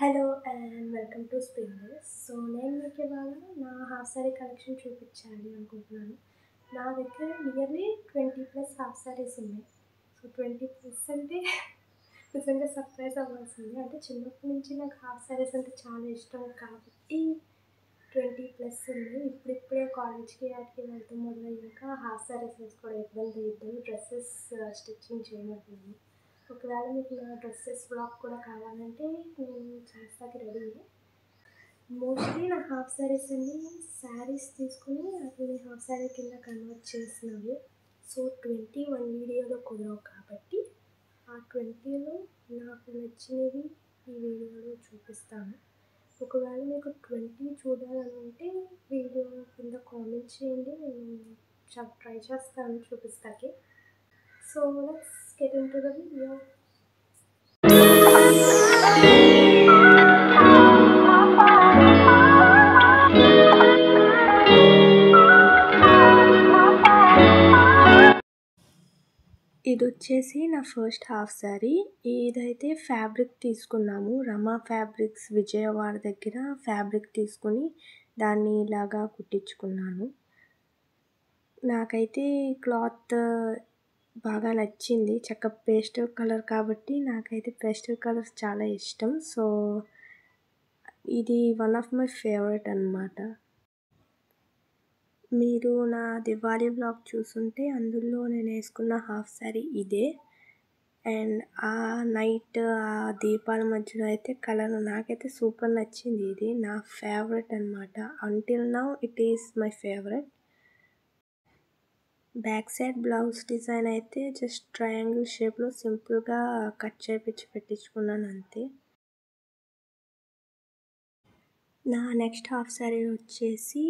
Hello and welcome to springs. So నేను మీకు ఇవాళ నా హాఫ్ సారీ కలెక్షన్ చూపించాలి అనుకుంటున్నాను. నా దగ్గర నియర్లీ 20+ హాఫ్ సారీస్ ఉన్నాయి. సో 20+ అంటే నిజంగా సర్ప్రైజ్ అవ్వాల్సింది. అంటే చిన్నప్పటి నుంచి నాకు హాఫ్ సారీస్ అంటే చాలా ఇష్టం కాబట్టి 20+ ఉన్నాయి. ఇప్పుడిప్పుడే కాలేజ్కి వాటికి వెళ్తూ మొదలయ్యాక హాఫ్ సారీస్ వేసుకోవడం ఇబ్బంది అవుతుంది. డ్రెస్సెస్ స్టిచ్చింగ్ చేయమంటున్నాను. ఒకవేళ మీకు నా డ్రెస్సెస్ బ్లాగ్ కూడా కావాలంటే నేను చేస్తాకి రెడీ. మోస్ట్లీ నా హాఫ్ సారీస్ అన్ని శారీస్ తీసుకుని వాటిని హాఫ్ సారీ కింద కన్వర్ట్ చేసినవి. సో 21 వీడియోలో కుదరవు కాబట్టి ఆ 20లో నాకు నచ్చినవి ఈ వీడియోలో చూపిస్తాను. ఒకవేళ మీకు 20 చూడాలని ఉంటే వీడియో కింద కామెంట్ చేయండి, నేను ట్రై చేస్తాను చూపిస్తాకి. So let's get into the video. ఇది వచ్చేసి నా ఫస్ట్ హాఫ్ సారీ. ఇదైతే ఫ్యాబ్రిక్ తీసుకున్నాము, రమా ఫ్యాబ్రిక్స్ విజయవాడ దగ్గర ఫ్యాబ్రిక్ తీసుకుని దాన్ని ఇలాగా కుట్టించుకున్నాను. నాకైతే క్లాత్ బాగా నచ్చింది, చక్క పేస్టల్ కలర్ కాబట్టి నాకైతే పేస్టల్ కలర్స్ చాలా ఇష్టం. సో ఇది వన్ ఆఫ్ మై ఫేవరెట్ అన్నమాట. మీరు నా దివాళీ వ్లాగ్ చూసుంటే అందులో నేను వేసుకున్న హాఫ్ సారీ ఇదే. అండ్ ఆ నైట్ ఆ దీపాల మధ్యలో అయితే కలర్ నాకైతే సూపర్ నచ్చింది. ఇది నా ఫేవరెట్ అన్నమాట. Until now it is my favourite. Back side blouse design అయితే జస్ట్ ట్రయాంగిల్ షేప్లో సింపుల్గా కట్ చేపించి పెట్టించుకున్నాను అంతే. నా నెక్స్ట్ హాఫ్ సారీ వచ్చేసి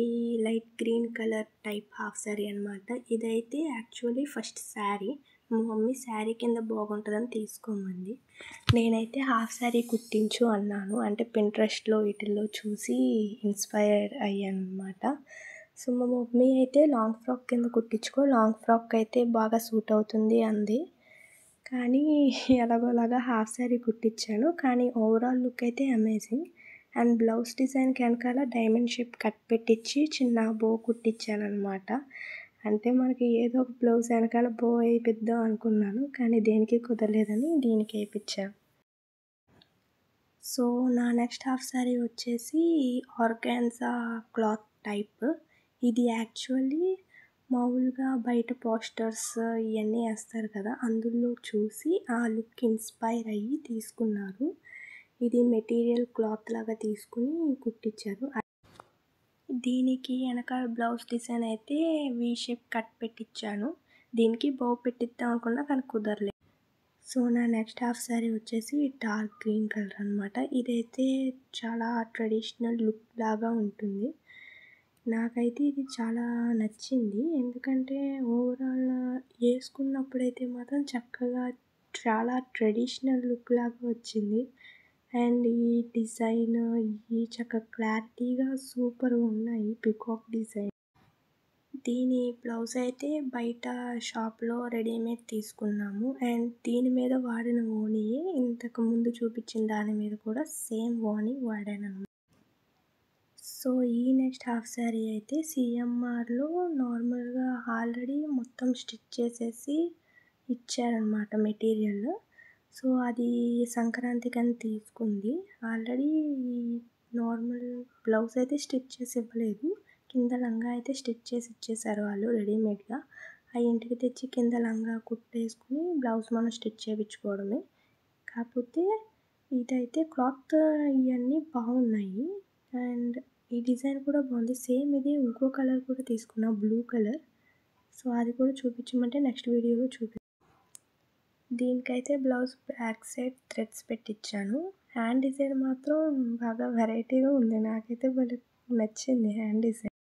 ఈ light green colour type half sorry అనమాట. ఇదైతే యాక్చువల్లీ ఫస్ట్ శారీ మా మమ్మీ శారీ కింద బాగుంటుందని తీసుకోమంది. నేనైతే హాఫ్ సారీ కుట్టించు అన్నాను, అంటే పింట్రెస్ట్లో వీటిల్లో చూసి ఇన్స్పైర్ అయ్యాను అనమాట. సో మా మమ్మీ అయితే లాంగ్ ఫ్రాక్ కింద కుట్టించుకో, లాంగ్ ఫ్రాక్ అయితే బాగా సూట్ అవుతుంది అంది. కానీ ఎలాగోలాగా హాఫ్ సారీ కుట్టించాను, కానీ ఓవరాల్ లుక్ అయితే అమేజింగ్. అండ్ బ్లౌజ్ డిజైన్కి వెనకాల డైమండ్ షేప్ కట్ పెట్టించి చిన్న బో కుట్టించాను అనమాట. అంటే మనకి ఏదో ఒక బ్లౌజ్ వెనకాల బో వేయిద్దాం అనుకున్నాను, కానీ దేనికి కుదరలేదని దీనికి వేయించాను. సో నా నెక్స్ట్ హాఫ్ సారీ వచ్చేసి ఆర్గాన్జా క్లాత్ టైప్. ఇది యాక్చువల్లీ మామూలుగా బయట పోస్టర్స్ ఇవన్నీ వేస్తారు కదా, అందులో చూసి ఆ లుక్ ఇన్స్పైర్ అయ్యి తీసుకున్నారు. ఇది మెటీరియల్ క్లాత్ లాగా తీసుకుని కుట్టించారు. దీనికి వెనకాల బ్లౌజ్ డిజైన్ అయితే వీ షేప్ కట్ పెట్టించాను. దీనికి బౌ పెట్టిద్దాం అనుకున్నా కానీ కుదరలేదు. సో నా నెక్స్ట్ హాఫ్ సారీ వచ్చేసి డార్క్ గ్రీన్ కలర్ అనమాట. ఇదైతే చాలా ట్రెడిషనల్ లుక్ లాగా ఉంటుంది. నాకైతే ఇది చాలా నచ్చింది, ఎందుకంటే ఓవరాల్ వేసుకున్నప్పుడైతే మాత్రం చక్కగా చాలా ట్రెడిషనల్ లుక్ లాగా వచ్చింది. అండ్ ఈ డిజైన్ ఈ చక్కగా క్లారిటీగా సూపర్గా ఉన్నాయి, పికాక్ డిజైన్. దీని బ్లౌజ్ అయితే బయట షాప్లో రెడీమేడ్ తీసుకున్నాము. అండ్ దీని మీద వాడిన ఓణియే ఇంతకు ముందు చూపించిన దాని మీద కూడా సేమ్ ఓణి వాడాను అనమాట. సో ఈ నెక్స్ట్ హాఫ్ సారీ అయితే సిఎంఆర్లో నార్మల్గా ఆల్రెడీ మొత్తం స్టిచ్ చేసేసి ఇచ్చారనమాట మెటీరియల్. సో అది సంక్రాంతికి అని తీసుకుంది. ఆల్రెడీ నార్మల్ బ్లౌజ్ అయితే స్టిచ్ చేసి ఇవ్వలేదు, కింద లంగా అయితే స్టిచ్ చేసి ఇచ్చేసారు వాళ్ళు రెడీమేడ్గా. ఆ ఇంటికి తెచ్చి కింద లంగా కుట్టేసుకుని బ్లౌజ్ మనం స్టిచ్ చేయించుకోవడమే. కాకపోతే ఇదైతే క్లాత్ ఇవన్నీ బాగున్నాయి అండ్ ఈ డిజైన్ కూడా బాగుంది. సేమ్ ఇది ఇంకో కలర్ కూడా తీసుకున్నా, బ్లూ కలర్. సో అది కూడా చూపించమంటే నెక్స్ట్ వీడియోలో దీనికైతే బ్లౌజ్ బ్యాక్ సైడ్ థ్రెడ్స్ పెట్టించాను. హ్యాండ్ డిజైన్ మాత్రం బాగా వెరైటీగా ఉంది, నాకైతే భలే నచ్చింది హ్యాండ్ డిజైన్.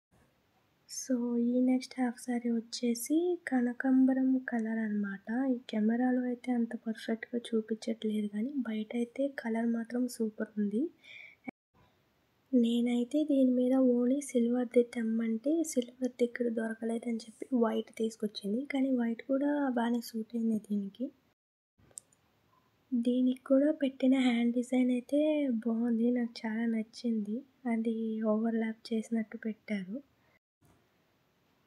సో ఈ నెక్స్ట్ హాఫ్ సారీ వచ్చేసి కనకాంబరం కలర్ అనమాట. ఈ కెమెరాలో అయితే అంత పర్ఫెక్ట్గా చూపించట్లేదు, కానీ బయట అయితే కలర్ మాత్రం సూపర్ ఉంది. నేనైతే దీని మీద ఓన్లీ సిల్వర్ది తెమ్మంటే సిల్వర్ది ఇక్కడ దొరకలేదని చెప్పి వైట్ తీసుకొచ్చింది, కానీ వైట్ కూడా బాగానే సూట్ అయింది దీనికి. దీనికి కూడా పెట్టిన హ్యాండ్ డిజైన్ అయితే బాగుంది. నాకు చాలా నచ్చింది. అది ఓవర్‌లాప్ చేసినట్టు పెట్టారు.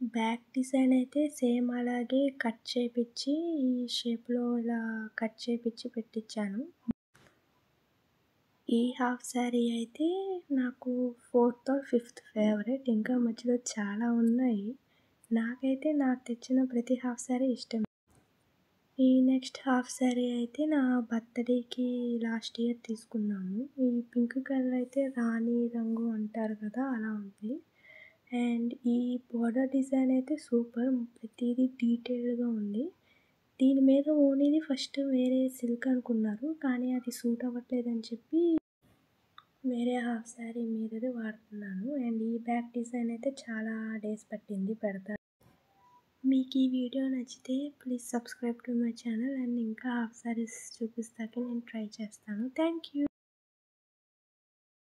బ్యాక్ డిజైన్ అయితే సేమ్ అలాగే కట్ చేపిచ్చి, ఈ షేప్‌లో ఇలా కట్ చేపిచ్చి పెట్టిచ్చాను. ఈ హాఫ్ శారీ అయితే నాకు ఫోర్త్ ఆర్ ఫిఫ్త్ ఫేవరెట్. ఇంకా మధ్యలో చాలా ఉన్నాయి. నాకైతే నాకు తెచ్చిన ప్రతి హాఫ్ శారీ ఇష్టమే. ఈ నెక్స్ట్ హాఫ్ శారీ అయితే నా బర్త్‌డేకి లాస్ట్ ఇయర్ తీసుకున్నాను. ఈ పింక్ కలర్ అయితే రాణి రంగు అంటారు కదా! అలా ఉంది. అండ్ ఈ బోర్డర్ డిజైన్ అయితే సూపర్. ప్రతీదీ డీటెయిల్డ్‌గా ఉంది. దీని మీద ఓణీది ఫస్ట్ వేరే సిల్క్ అనుకున్నారు. కానీ అది సూట్ అవ్వట్లేదని చెప్పి వేరే హాఫ్ శారీ మీదది వాడుతున్నాను. అండ్ ఈ బ్యాక్ డిజైన్ అయితే చాలా డేస్ పట్టింది పెడతా. మీకు ఈ వీడియో నచ్చితే please subscribe to my channel. And ఇంకా హాఫ్ శారీస్ చూపిస్తాకి నేను ట్రై చేస్తాను. Thank you.